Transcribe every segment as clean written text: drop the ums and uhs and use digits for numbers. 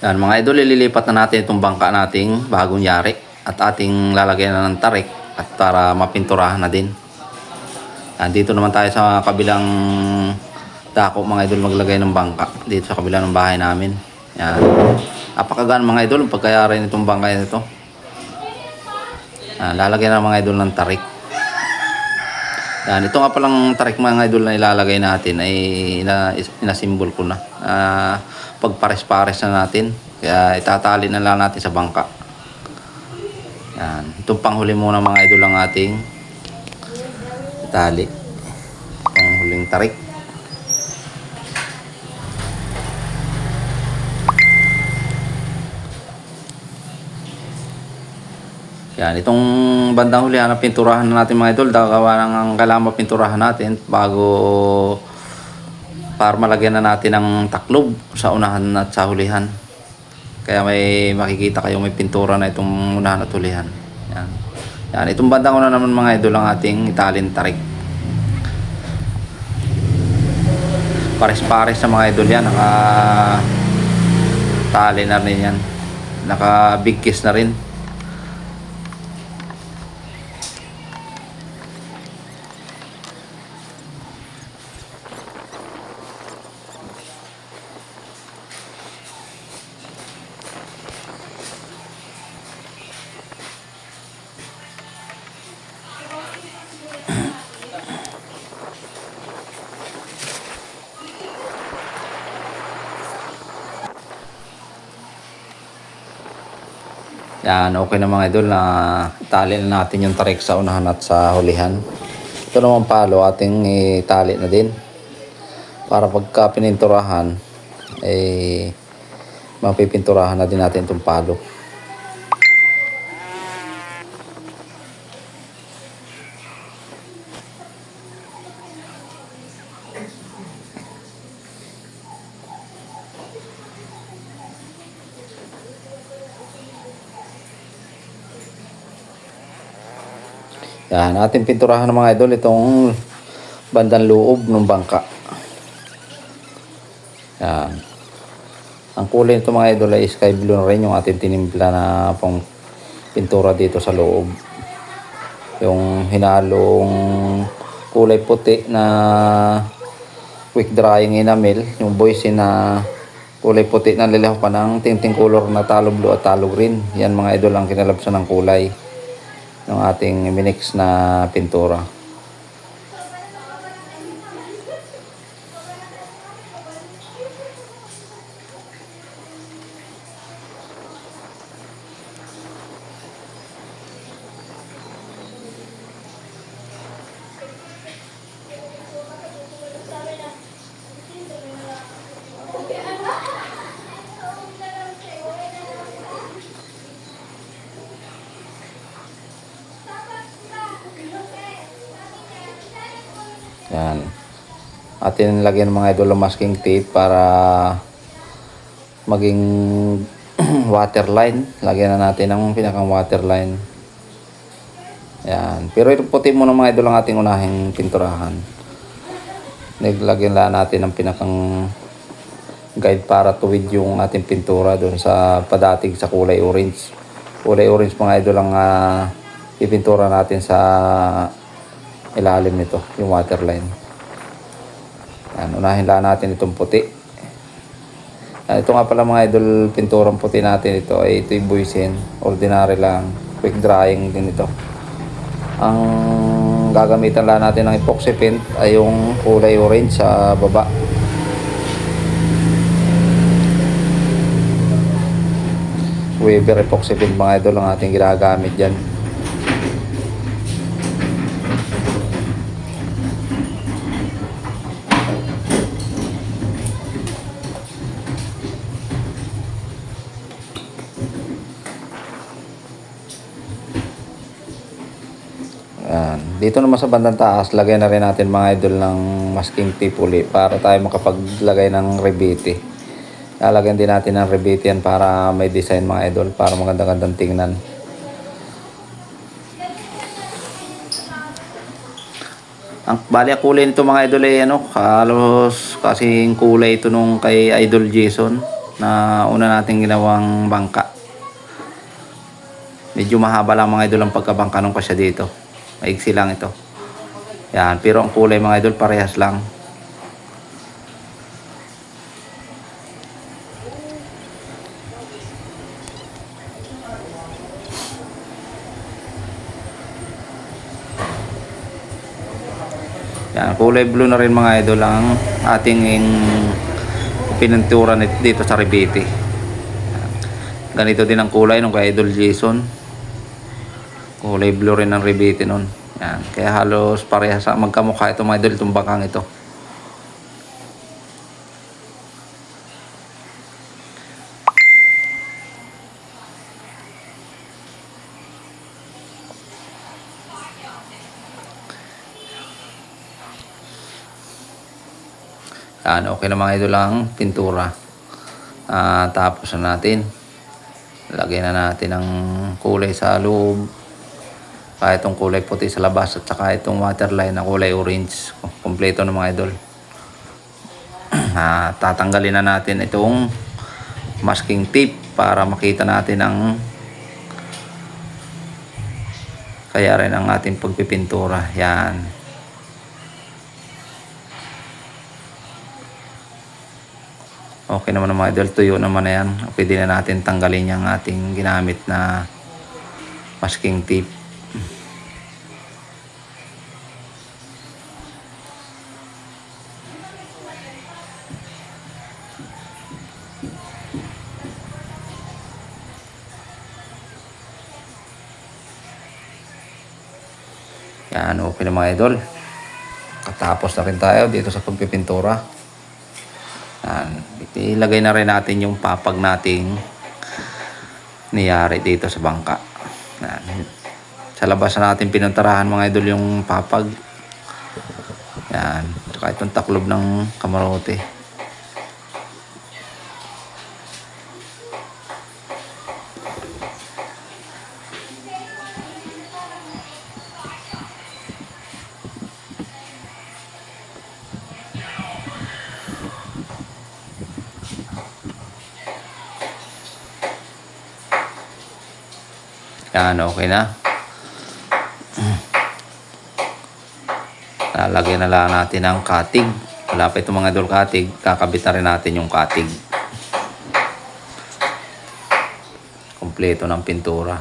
Yan mga idol, ililipat na natin itong bangka nating bagong yari at ating lalagyan na ng tarik at para mapinturahan na din. Yan, dito naman tayo sa kabilang dako mga idol maglagay ng bangka dito sa kabila ng bahay namin. Yan. Napakagaan mga idol ang pagkayari nitong bangka nito. Yan, lalagyan na mga idol ng tarik. Yan, ito nga palang tarik mga idol na ilalagay natin ay inasimbol ko na. Pagpares-pares na natin. Kaya itatali na lang natin sa bangka. Yan, itong panghuli muna mga idol ang ating tali. Panghuling tarik. Yan, itong bandang huli na pinturahan na natin mga idol. Gawa ng kailangan mapinturahan natin bago para malagyan na natin ng taklob sa unahan at sa hulihan. Kaya may makikita kayo may pintura na itong unahan at hulihan. Yan. Yan, itong bandang una naman mga idol ang ating italin tarik. Pares-pares sa mga idol yan. Naka tali na rin yan. Naka big kiss na rin. Yan, okay na mga idol na itali na natin yung tarik sa unahan at sa hulihan. Ito naman palo ating itali na din. Para pagka pininturahan, mapipinturahan na din natin itong palo. Yan, ating pinturahan ng mga idol itong bandang loob ng bangka. Yan. Ang kulay nito mga idol ay sky blue na rin yung ating tinimpla na pang pintura dito sa loob. Yung hinalong kulay puti na quick drying enamel, yung boysin na kulay puti na lilihok pa ng tinting color na talo blue at talo green. Yan mga idol ang kinalabsan ng kulay ng ating minix na pintura. Yan. Atin lagyan ng mga idol ng masking tape para maging waterline. Lagyan na natin ng pinakang waterline. Yan. Pero ito puti muna mga idol ang ating unahing pinturahan. Naglagyan lang natin ng pinakang guide para tuwid yung ating pintura doon sa padating sa kulay orange. Kulay orange mga idol ang ipintura natin sa ilalim nito, yung waterline. Yan, unahin lang natin itong puti. Yan, ito nga pala mga idol, pinturang puti natin ito ay ito yung boysin. Ordinary lang, quick drying din ito. Ang gagamitan lang natin ng epoxy paint ay yung kulay orange sa baba. Weber epoxy paint mga idol ang ating ginagamit dyan. Dito naman sa bandang taas, lagay na rin natin mga idol ng masking tape uli para tayo makapaglagay ng rebete. Lalagyan din natin ng rebete yan para may design mga idol, para maganda-gandang tingnan. Ang bali ang kulay nito mga idol ay halos kasing kulay ito nung kay Idol Jason. na una nating ginawang bangka. Medyo mahaba lang mga idol ang pagkabangka nung kasya dito. Maigsi lang ito. Yan, pero ang kulay mga idol parehas lang. Yan, kulay blue na rin mga idol ang ating pinuntura dito sa Ribete. Yan. Ganito din ang kulay nung kay Idol Jason. Kulay blue rin ang Ribete nun. Yan, kaya halos parehas magkamukha ito mga idol, itong bangkang ito. Yan, okay na mga idol ang pintura. Tapos na natin. Lagyan na natin ng kulay sa loob. Itong kulay puti sa labas at saka itong waterline na kulay orange. Kompleto na mga idol. Tatanggalin na natin itong masking tape para makita natin ang kaya rin ang ating pagpipintura. Yan. Okay naman mga idol, tuyo naman na yan. Pwede na natin tanggalin yung ating ginamit na masking tape. Yan, okay na mga idol. Katapos na rin tayo dito sa pagpipintura. Yan. Ilagay na rin natin yung papag nating niyari dito sa bangka. Yan. Sa labas na natin pinuntarahan mga idol yung papag. Yan. Saka itong taklob ng kamarote. Yan, okay na. Lalagyan na lang natin ng katig. Wala pa itong mga idol katig. Kakabit na rin natin yung katig. Kompleto ng pintura.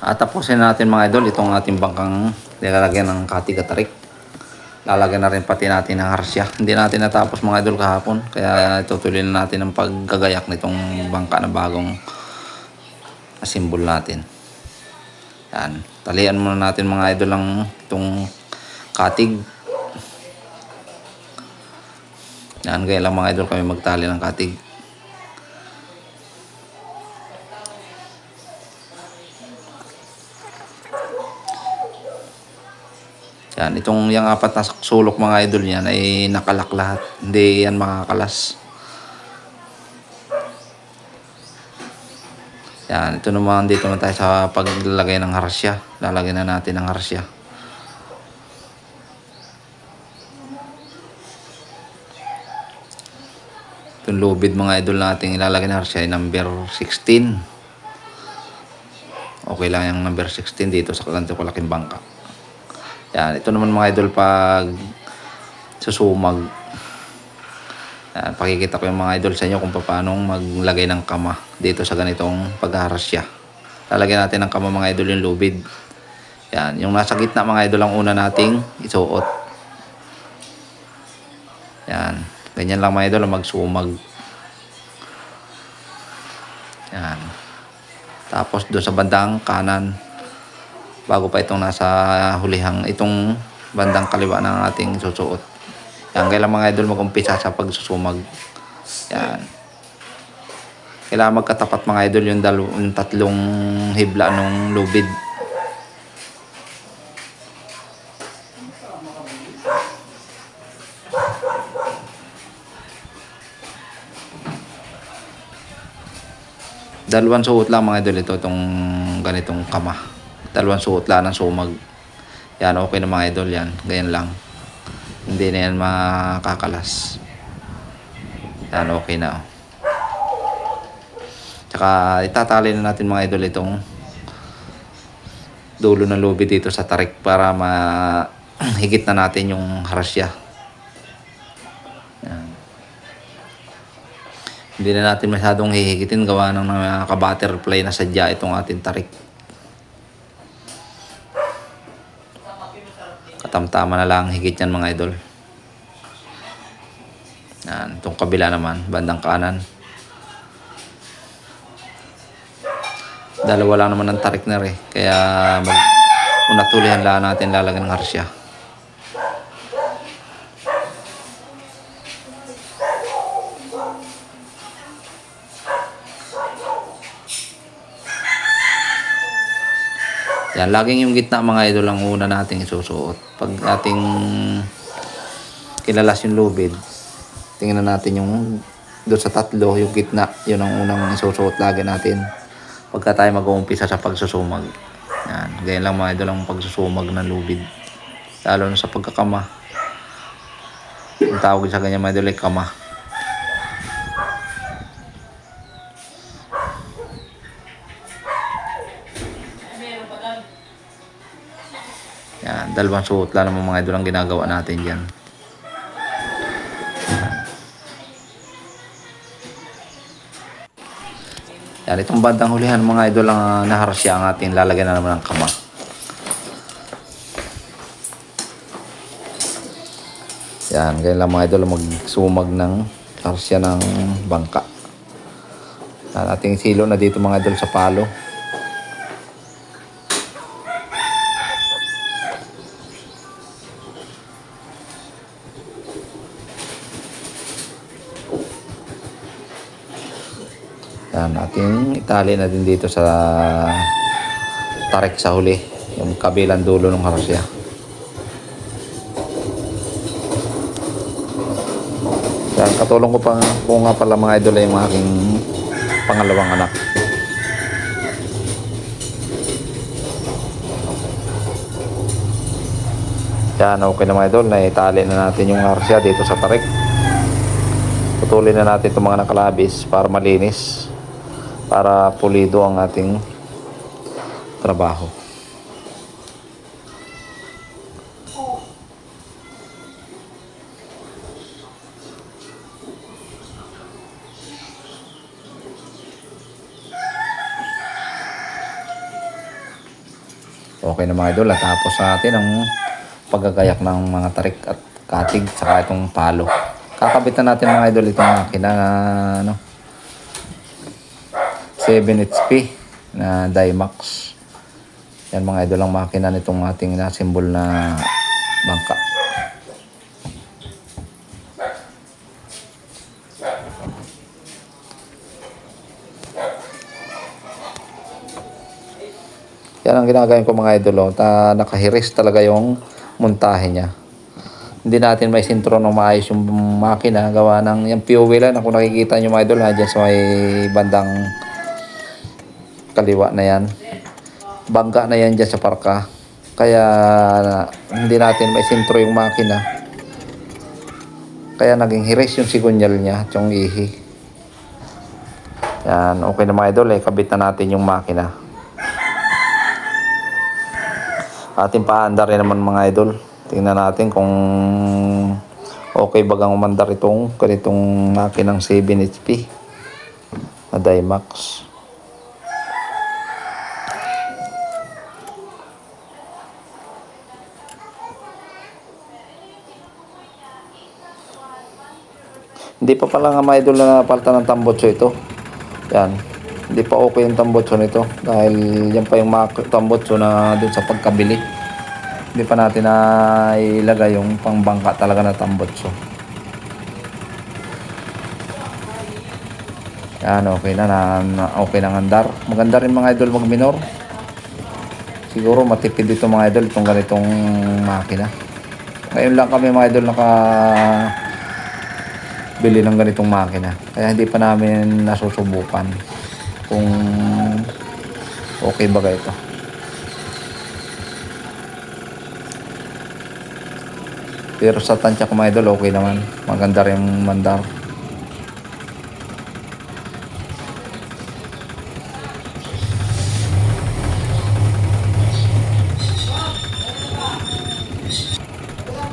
At tapusin natin mga idol itong ating bangkang nilalagyan ng katig at tarik. Lalagyan na rin pati natin ng harsya. Hindi natin natapos mga idol kahapon. Kaya itutuloy na natin ang paggagayak nitong bangka na bagong simbol natin. Yan. Talian muna natin mga idol ang itong katig. Yan. Gaya lang mga idol kami magtali ng katig. Yan, itong yung apat na sulok mga idol niyan ay nakalak lahat. Hindi yan makakalas. Yan, ito naman dito na tayo sa paglalagay ng harsya. Lalagyan na natin ng harsya. Itong lubid mga idol natin ilalagay ng harsya ay number 16. Okay lang yung number 16 dito sa ganito kalaking bangka. Yan, ito naman mga idol pag susumag. Yan, pakikita ko yung mga idol sa inyo kung paano maglagay ng kama dito sa ganitong pagharasya. Lalagyan natin ng kama mga idol yung lubid. Yan, yung nasa gitna mga idol ang una nating isuot. Yan, ganyan lang mga idol magsumag. Yan. Tapos doon sa bandang kanan bago pa itong nasa hulihang itong bandang kaliwa ng ating susuot. Yan, kailangan mga idol mag-umpisa sa pagsusumag. Yan. Kailangan magkatapat mga idol yung tatlong hibla ng lubid. Dalawang suot lang mga idol ito itong ganitong kama. Dalawang suot lang ng sumag. Yan, okay na mga idol yan. Ganyan lang. Hindi na yan makakalas. Yan, okay na. Tsaka itatali na natin mga idol itong dulo ng lubid dito sa tarik para higit na natin yung harasya. Yan. Hindi na natin masyadong hihigitin, gawa ng naka-butterfly na sadya itong ating tarik. Katamtama na lang higit yan mga idol. Yan, itong kabila naman, bandang kanan. Dalawa lang naman ang tarik na rin. Kaya unatulihan lang natin lalagyan ng harsya. Yan, laging yung gitna mga idol ang una nating isusuot. Pag ating kinalas yung lubid, tingnan natin yung doon sa tatlo, yung gitna, yun ang unang isusuot lagi natin pagka tayo mag-uumpisa sa pagsusumag. Yan, ganyan lang mga idol ang pagsusumag ng lubid, lalo na sa pagkakama. Ang tawag sa ganyan mga idol ay kama. Yan, dalawang suot lang naman mga idol ang ginagawa natin dyan. Yan, itong bandang hulihan mga idol ang naharasya ang ating lalagyan na naman ng kama. Yan, ganyan lang mga idol magsumag ng harsya ng bangka. Yan, ating silo na dito mga idol sa palo. Yan, ating itali na din dito sa tarik sa huli, yung kabilang dulo ng harsya. Yan, katulong ko pa kung nga pala mga idol ay yung aking pangalawang anak. Yan, okay na mga idol, na itali na natin yung harsya dito sa tarik. Putulin na natin itong mga nakalabis para malinis, para pulido ang ating trabaho. Okay na mga idol, at tapos natin ang paggagayak ng mga tarik at katig saka itong palo. Kakabitan natin mga idol itong makina na 7 HP na Dymax. Yan mga idol ang makina nitong ating na-symbol na bangka. Yan ang ginagawa ko mga idol. Nakahiris talaga yung montahe niya. Hindi natin may sintro ng maayos yung makina. Gawa ng yung fuel na kung nakikita nyo mga idol, dyan sa may bandang kaliwa na yan. Bangka na yan dyan sa parka. Kaya hindi natin may sintro yung makina. Kaya naging hiris yung sigunyal niya, yung ihi. Yan, okay na mga idol. Kabit na natin yung makina. Ating paandar rin naman mga idol. Tingnan natin kung okay bagang umandar itong ganitong makinang 7 HP na Dymax. Hindi pa pala nga mga idol na napalitan ng tambotso ito. Yan. Hindi pa okay yung tambotso nito dahil yan pa yung tambotso na dun sa pagkabili. Hindi pa natin na ilagay yung pangbangka talaga na tambotso. Yan, okay na, okay na andar. Maganda rin mga idol mag-minor. Siguro matipid dito mga idol itong ganitong makina. Ngayon lang kami mga idol bili ng ganitong makina. Kaya hindi pa namin nasusubukan kung okay ba ito. Pero sa tansya ko mga idol, okay naman. Maganda rin yung mandar.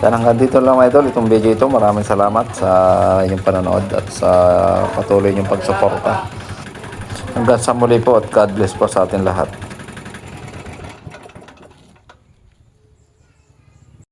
Yan, hanggang dito lang mga idol, itong video ito. Maraming salamat sa inyong panonood at sa patuloy niyong pagsuporta. Hanggang sa muli po at God bless po sa atin lahat.